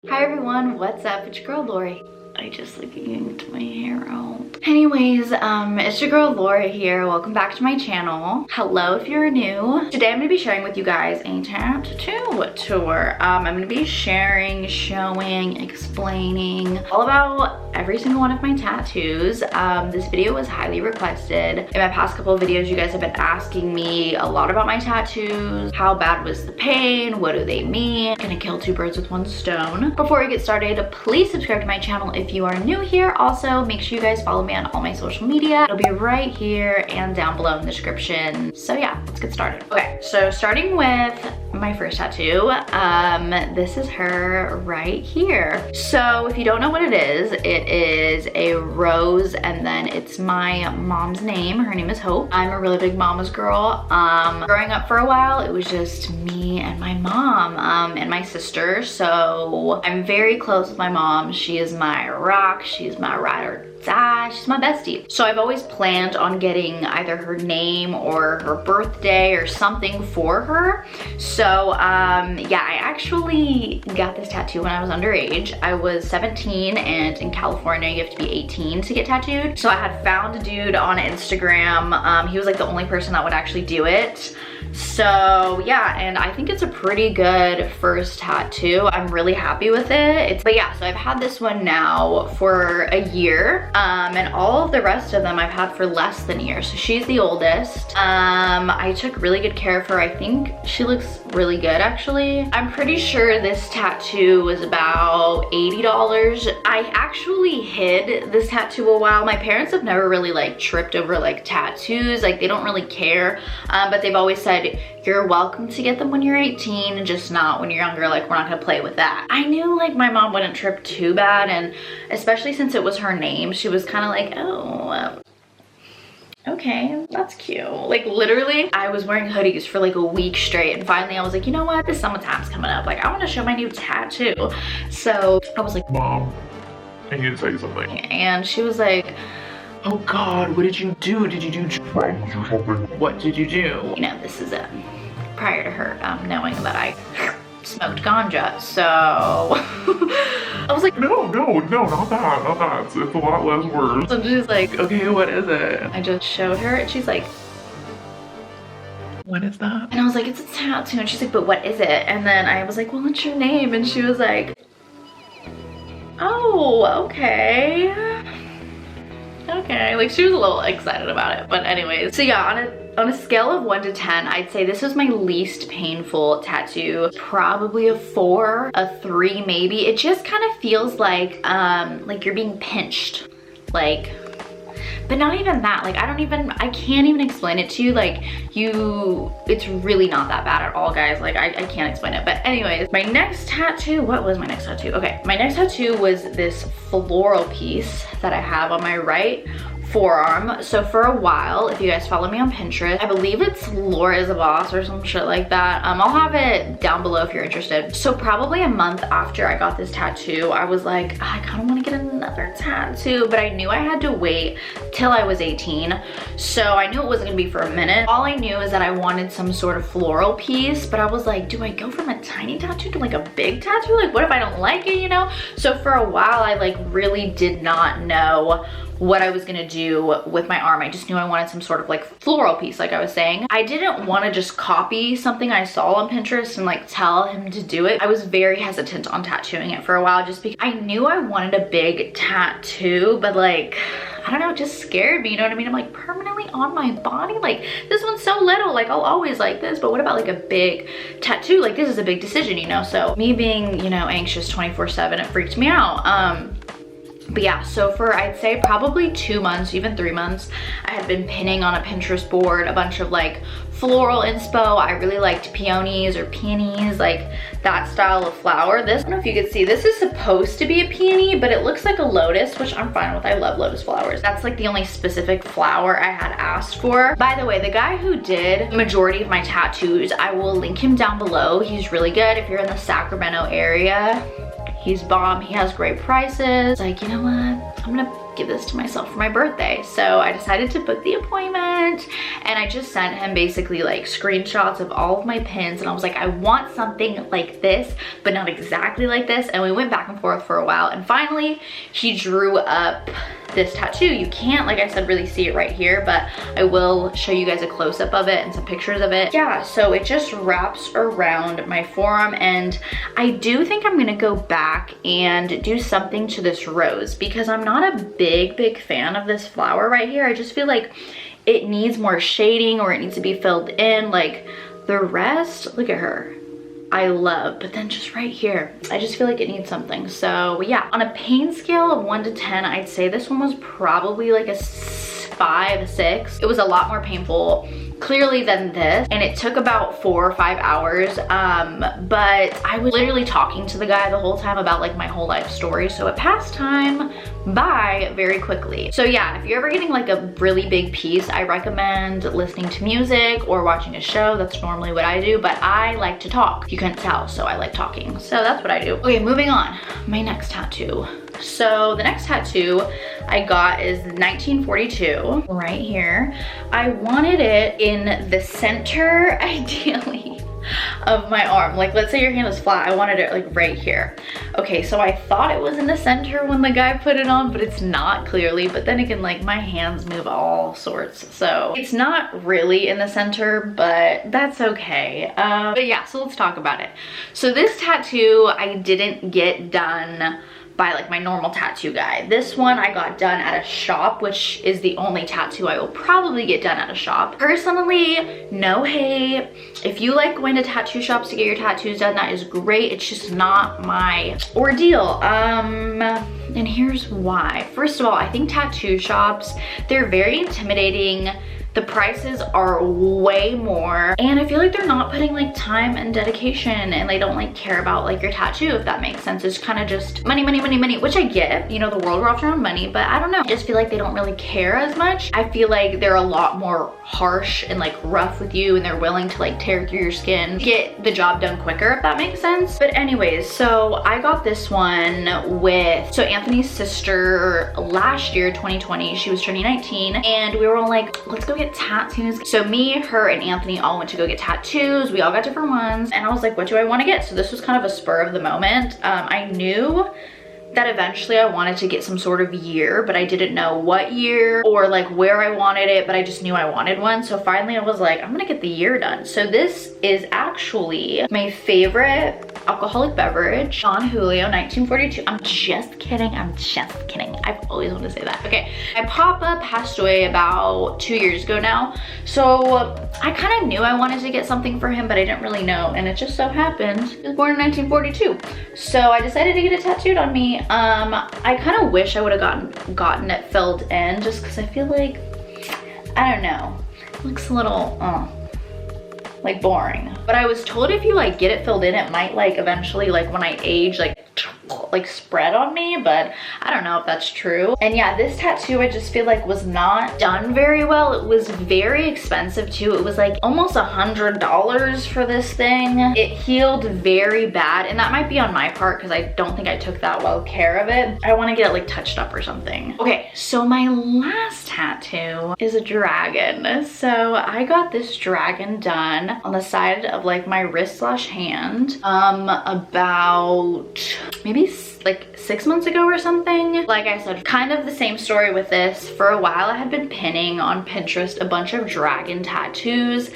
Hi everyone, what's up? It's your girl Lori. I just yanked my hair out. Anyways, it's your girl Laura here. Welcome back to my channel. Hello if you're new. Today I'm gonna be sharing with you guys a tattoo tour. I'm gonna be sharing, showing, explaining all about every single one of my tattoos. This video was highly requested. In my past couple of videos, you guys have been asking me a lot about my tattoos. How bad was the pain? What do they mean? Gonna kill two birds with one stone. Before we get started, please subscribe to my channel if you are new here. Also, make sure you guys follow me on all my social media. It'll be right here and down below in the description. So yeah, let's get started. Okay, so starting with my first tattoo, this is her right here. So if you don't know what it is a rose and then it's my mom's name. Her name is Hope. I'm a really big mama's girl. Growing up for a while, it was just me and my mom and my sister. So I'm very close with my mom. She is my rock. She's my ride or die. She's my bestie. So I've always planned on getting either her name or her birthday or something for her. So yeah, I actually got this tattoo when I was underage. I was 17 and in California you have to be 18 to get tattooed. So I had found a dude on Instagram. He was like the only person that would actually do it. So yeah, and I think it's a pretty good first tattoo. I'm really happy with it. But yeah, so I've had this one now for a year, and all of the rest of them I've had for less than a year. So she's the oldest. I took really good care of her. I think she looks really good actually. I'm pretty sure this tattoo was about $80. I actually hid this tattoo a while. My parents have never really like tripped over like tattoos. Like they don't really care, but they've always said you're welcome to get them when you're 18 and just not when you're younger. Like we're not gonna play with that. I knew like my mom wouldn't trip too bad, and especially since it was her name, she was kind of like, oh, okay, that's cute. Like literally I was wearing hoodies for like a week straight, and finally I was like, you know what, this summertime's coming up, like I want to show my new tattoo. So I was like, Mom, I need to tell you something. And she was like, oh God, what did you do? Did you do drugs or something? What did you do? You know, this is prior to her knowing that I smoked ganja, so I was like, no, not that. It's a lot less worse. And she's like, okay, what is it? I just showed her and she's like, what is that? And I was like, it's a tattoo. And she's like, but what is it? And then I was like, well, it's your name. And she was like, oh, okay. Okay, like she was a little excited about it, but anyways. So yeah, on a scale of 1 to 10, I'd say this was my least painful tattoo. Probably a 4, a 3 maybe. It just kind of feels like you're being pinched, like, but not even that. Like I can't even explain it to you. Like it's really not that bad at all, guys. Like I can't explain it. But anyways, my next tattoo, what was my next tattoo? Okay, my next tattoo was this floral piece that I have on my right forearm. So for a while, if you guys follow me on Pinterest, I believe it's Laura is a Boss or some shit like that. I'll have it down below if you're interested. So probably a month after I got this tattoo, I was like, I kind of want to get another tattoo, but I knew I had to wait till I was 18. So I knew it wasn't gonna be for a minute. All I knew is that I wanted some sort of floral piece, but I was like, do I go from a tiny tattoo to like a big tattoo? Like what if I don't like it, you know? So for a while, I like really did not know what I was gonna do with my arm. I just knew I wanted some sort of like floral piece, like I was saying. I didn't want to just copy something I saw on Pinterest and like tell him to do it. I was very hesitant on tattooing it for a while just because I knew I wanted a big tattoo, but like, I don't know, it just scared me, you know what I mean? I'm like, permanently on my body? Like this one's so little, like I'll always like this, but what about like a big tattoo? Like this is a big decision, you know? So me being, you know, anxious 24/7, it freaked me out. But yeah, so for I'd say probably 2 months, even 3 months, I had been pinning on a Pinterest board a bunch of like floral inspo. I really liked peonies or peonies, like that style of flower. This, I don't know if you can see, this is supposed to be a peony, but it looks like a lotus, which I'm fine with. I love lotus flowers. That's like the only specific flower I had asked for. By the way, the guy who did the majority of my tattoos, I will link him down below. He's really good. If you're in the Sacramento area, He's bomb. He has great prices. Like, you know what? I'm gonna give this to myself for my birthday. So I decided to book the appointment, and I just sent him basically like screenshots of all of my pins, and I was like, I want something like this, but not exactly like this. And we went back and forth for a while, and finally he drew up this tattoo. You can't, like I said, really see it right here, but I will show you guys a close-up of it and some pictures of it. Yeah, so it just wraps around my forearm, and I do think I'm gonna go back and do something to this rose because I'm not a big fan of this flower right here. I just feel like it needs more shading, or it needs to be filled in. Like the rest, look at her, I love, but then just right here, I just feel like it needs something. So yeah, on a pain scale of 1 to 10, I'd say this one was probably like a 5, 6. It was a lot more painful clearly than this, and it took about 4 or 5 hours, but I was literally talking to the guy the whole time about like my whole life story, so it passed time by very quickly. So yeah, if you're ever getting like a really big piece, I recommend listening to music or watching a show. That's normally what I do, but I like to talk. You couldn't tell, so I like talking. So that's what I do. Okay, moving on. My next tattoo. So the next tattoo I got is 1942 right here. I wanted it in the center, ideally, of my arm. Like, let's say your hand is flat, I wanted it like right here. Okay, so I thought it was in the center when the guy put it on, but it's not clearly. But then again, like my hands move all sorts, so it's not really in the center, but that's okay. But yeah, so let's talk about it. So this tattoo I didn't get done by like my normal tattoo guy. This one I got done at a shop, which is the only tattoo I will probably get done at a shop. Personally, no hate. If you like going to tattoo shops to get your tattoos done, that is great. It's just not my ordeal. And here's why. First of all, I think tattoo shops, they're very intimidating. The prices are way more, and I feel like they're not putting like time and dedication, and they don't like care about like your tattoo, if that makes sense. It's kind of just money, which I get, you know, the world revolves around money, but I don't know, I just feel like they don't really care as much. I feel like they're a lot more harsh and like rough with you, and they're willing to like tear through your skin, get the job done quicker, if that makes sense. But anyways, so I got this one with, so Anthony's sister last year, 2020, she was turning 19, and we were all like, let's go get tattoos. So me, her, and Anthony all went to go get tattoos. We all got different ones, and I was like, what do I want to get? So this was kind of a spur of the moment. I knew that eventually I wanted to get some sort of year, but I didn't know what year or like where I wanted it, but I just knew I wanted one. So finally I was like, I'm gonna get the year done. So this is actually my favorite alcoholic beverage, Don Julio 1942. I'm just kidding, I've always wanted to say that. Okay, my papa passed away about 2 years ago now, so I kind of knew I wanted to get something for him, but I didn't really know, and it just so happened he was born in 1942. So I decided to get it tattooed on me. I kind of wish I would have gotten it filled in, just because I feel like, I don't know, it looks a little like boring. But I was told if you like get it filled in, it might like eventually, like when I age, like spread on me, but I don't know if that's true. And yeah, this tattoo I just feel like was not done very well. It was very expensive too. It was like almost $100 for this thing. It healed very bad, and that might be on my part because I don't think I took that well care of it. I want to get it like touched up or something. Okay, so my last tattoo is a dragon. So I got this dragon done on the side of like my wrist / hand about maybe like 6 months ago or something. Like I said, kind of the same story with this. For a while I had been pinning on Pinterest a bunch of dragon tattoos,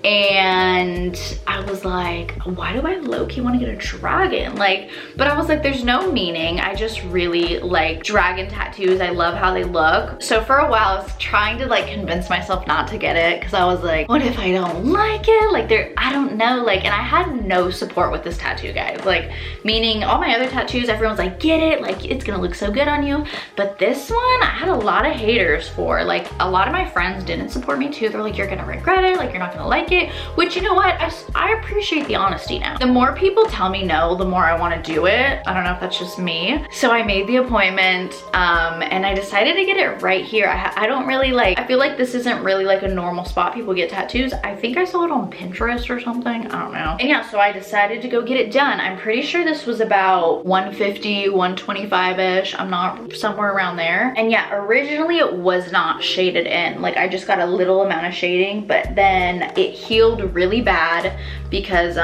and I was like, why do I low-key want to get a dragon? Like, but I was like, there's no meaning. I just really like dragon tattoos. I love how they look. So for a while I was trying to like convince myself not to get it, because I was like, what if I don't like it? Like I don't know, like, and I had no support with this tattoo, guys. Like, meaning all my other tattoos, everyone's like, get it, like it's gonna look so good on you. But this one I had a lot of haters for. Like, a lot of my friends didn't support me too. They're like, you're gonna regret it, like you're not gonna like it. it, which, you know what, I appreciate the honesty now. The more people tell me no, the more I want to do it. I don't know if that's just me. So I made the appointment and I decided to get it right here. I don't really like, I feel like this isn't really like a normal spot people get tattoos. I think I saw it on Pinterest or something, I don't know. And yeah, so I decided to go get it done. I'm pretty sure this was about 150, 125-ish. I'm not, somewhere around there. And yeah, originally it was not shaded in. Like I just got a little amount of shading, but then it healed really bad because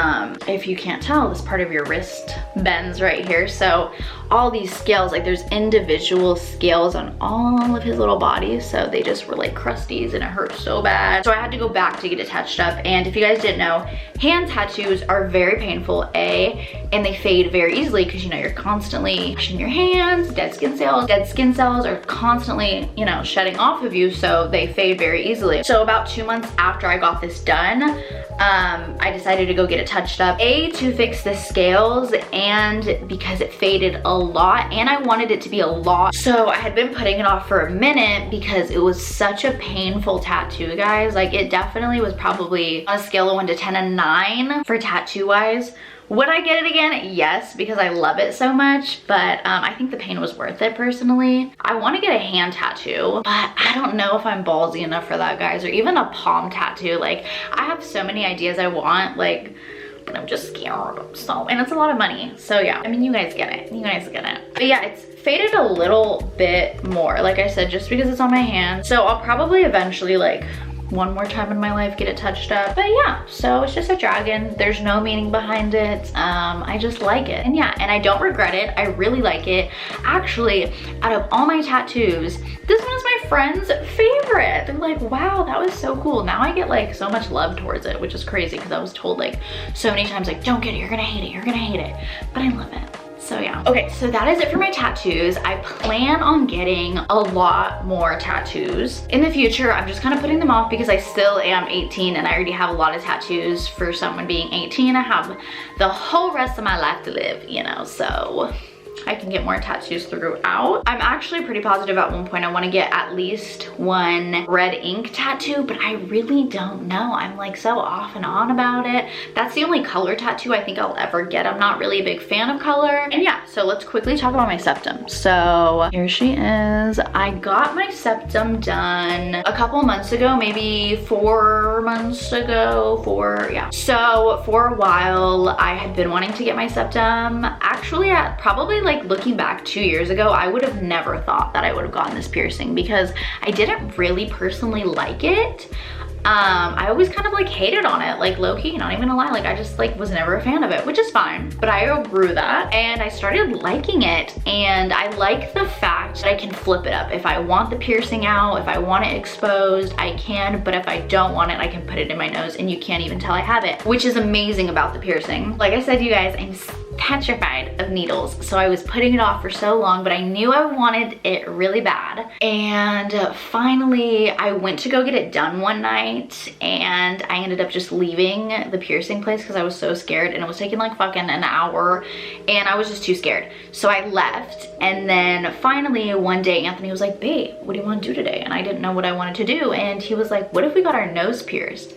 if you can't tell, this part of your wrist bends right here. So all these scales, like there's individual scales on all of his little body, so they just were like crusties and it hurt so bad. So I had to go back to get it touched up. And if you guys didn't know, hand tattoos are very painful, and they fade very easily because, you know, you're constantly washing your hands. Dead skin cells are constantly, you know, shedding off of you, so they fade very easily. So about 2 months after I got this done, I decided to go get it touched up, to fix the scales, and because it faded a lot and I wanted it to be a lot. So I had been putting it off for a minute because it was such a painful tattoo, guys. Like it definitely was probably on a scale of 1 to 10, a 9 for tattoo wise. Would I get it again? Yes, because I love it so much, but I think the pain was worth it personally. I want to get a hand tattoo, but I don't know if I'm ballsy enough for that, guys, or even a palm tattoo. Like I have so many ideas I want, like, but I'm just scared. So, and it's a lot of money. So yeah, I mean, you guys get it. You guys get it. But yeah, it's faded a little bit more, like I said, just because it's on my hand. So I'll probably eventually, like, one more time in my life get it touched up. But yeah, so it's just a dragon. There's no meaning behind it. I just like it. And yeah, and I don't regret it. I really like it. Actually, out of all my tattoos, this one is my friend's favorite. They're like, wow, that was so cool. Now I get like so much love towards it, which is crazy because I was told like so many times, like, don't get it, you're gonna hate it, you're gonna hate it. But I love it. So yeah. Okay, so that is it for my tattoos. I plan on getting a lot more tattoos in the future. I'm just kind of putting them off because I still am 18 and I already have a lot of tattoos. For someone being 18, I have the whole rest of my life to live, you know, so I can get more tattoos throughout. I'm actually pretty positive at one point I want to get at least one red ink tattoo, but I really don't know. I'm like so off and on about it. That's the only color tattoo I think I'll ever get. I'm not really a big fan of color. And yeah, so let's quickly talk about my septum. So here she is. I got my septum done a couple months ago, maybe 4 months ago, So for a while, I had been wanting to get my septum. Actually, at probably like looking back 2 years ago, I would have never thought that I would have gotten this piercing because I didn't really personally like it. I always kind of like hated on it, like low-key, not even gonna lie, like I just like was never a fan of it, which is fine, but I outgrew that and I started liking it. And I like the fact that I can flip it up. If I want the piercing out, if I want it exposed, I can, but if I don't want it, I can put it in my nose and you can't even tell I have it, which is amazing about the piercing. Like I said, you guys, I'm petrified of needles, so I was putting it off for so long, but I knew I wanted it really bad. And finally I went to go get it done one night and I ended up just leaving the piercing place because I was so scared, and it was taking like fucking an hour and I was just too scared. So I left, and then finally one day Anthony was like, babe, what do you want to do today? And I didn't know what I wanted to do, and he was like, what if we got our nose pierced?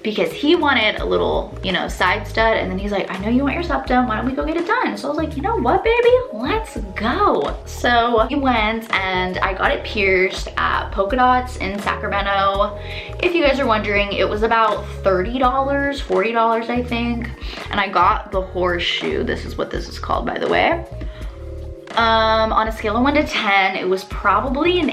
Because he wanted a little, you know, side stud, and then he's like, I know you want your septum, why don't we go get it done? So I was like, you know what, baby, let's go. So we went and I got it pierced at Polka Dots in Sacramento. If you guys are wondering, it was about $30, $40, I think. And I got the horseshoe. This is what this is called, by the way. On a scale of 1 to 10, it was probably an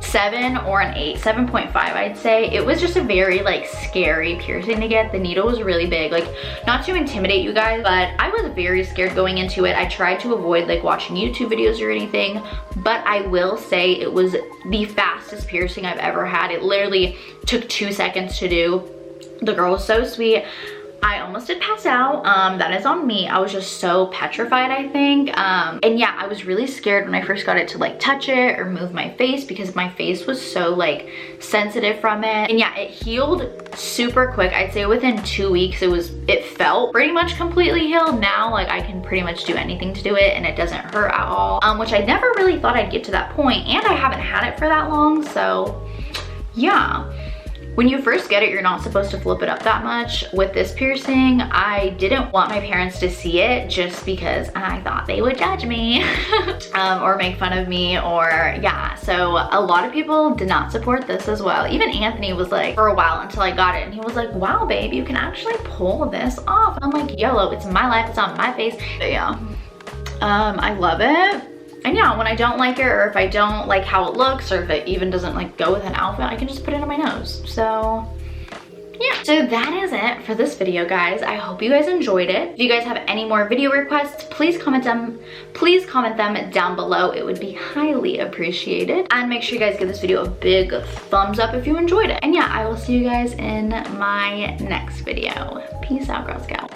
7 or an 8, 7.5, I'd say. It was just a very like scary piercing to get. The needle was really big, like not to intimidate you guys, but I was very scared going into it. I tried to avoid like watching YouTube videos or anything, but I will say it was the fastest piercing I've ever had. It literally took 2 seconds to do. The girl was so sweet. I almost did pass out. That is on me. I was just so petrified, I think. And yeah, I was really scared when I first got it to like touch it or move my face because my face was so like sensitive from it. And yeah, it healed super quick. I'd say within 2 weeks, it felt pretty much completely healed. Now, like I can pretty much do anything to do it and it doesn't hurt at all, which I never really thought I'd get to that point. And I haven't had it for that long, so yeah. When you first get it, you're not supposed to flip it up that much. With this piercing, I didn't want my parents to see it just because I thought they would judge me or make fun of me, or yeah. So a lot of people did not support this as well. Even Anthony was like, for a while until I got it, and he was like, wow babe, you can actually pull this off. I'm like, YOLO, it's my life, it's on my face. But yeah, I love it. And yeah, when I don't like it, or if I don't like how it looks, or if it even doesn't like go with an outfit, I can just put it on my nose. So yeah, so that is it for this video, guys. I hope you guys enjoyed it. If you guys have any more video requests, please comment them down below. It would be highly appreciated. And make sure you guys give this video a big thumbs up if you enjoyed it. And yeah, I will see you guys in my next video. Peace out, Girl Scout.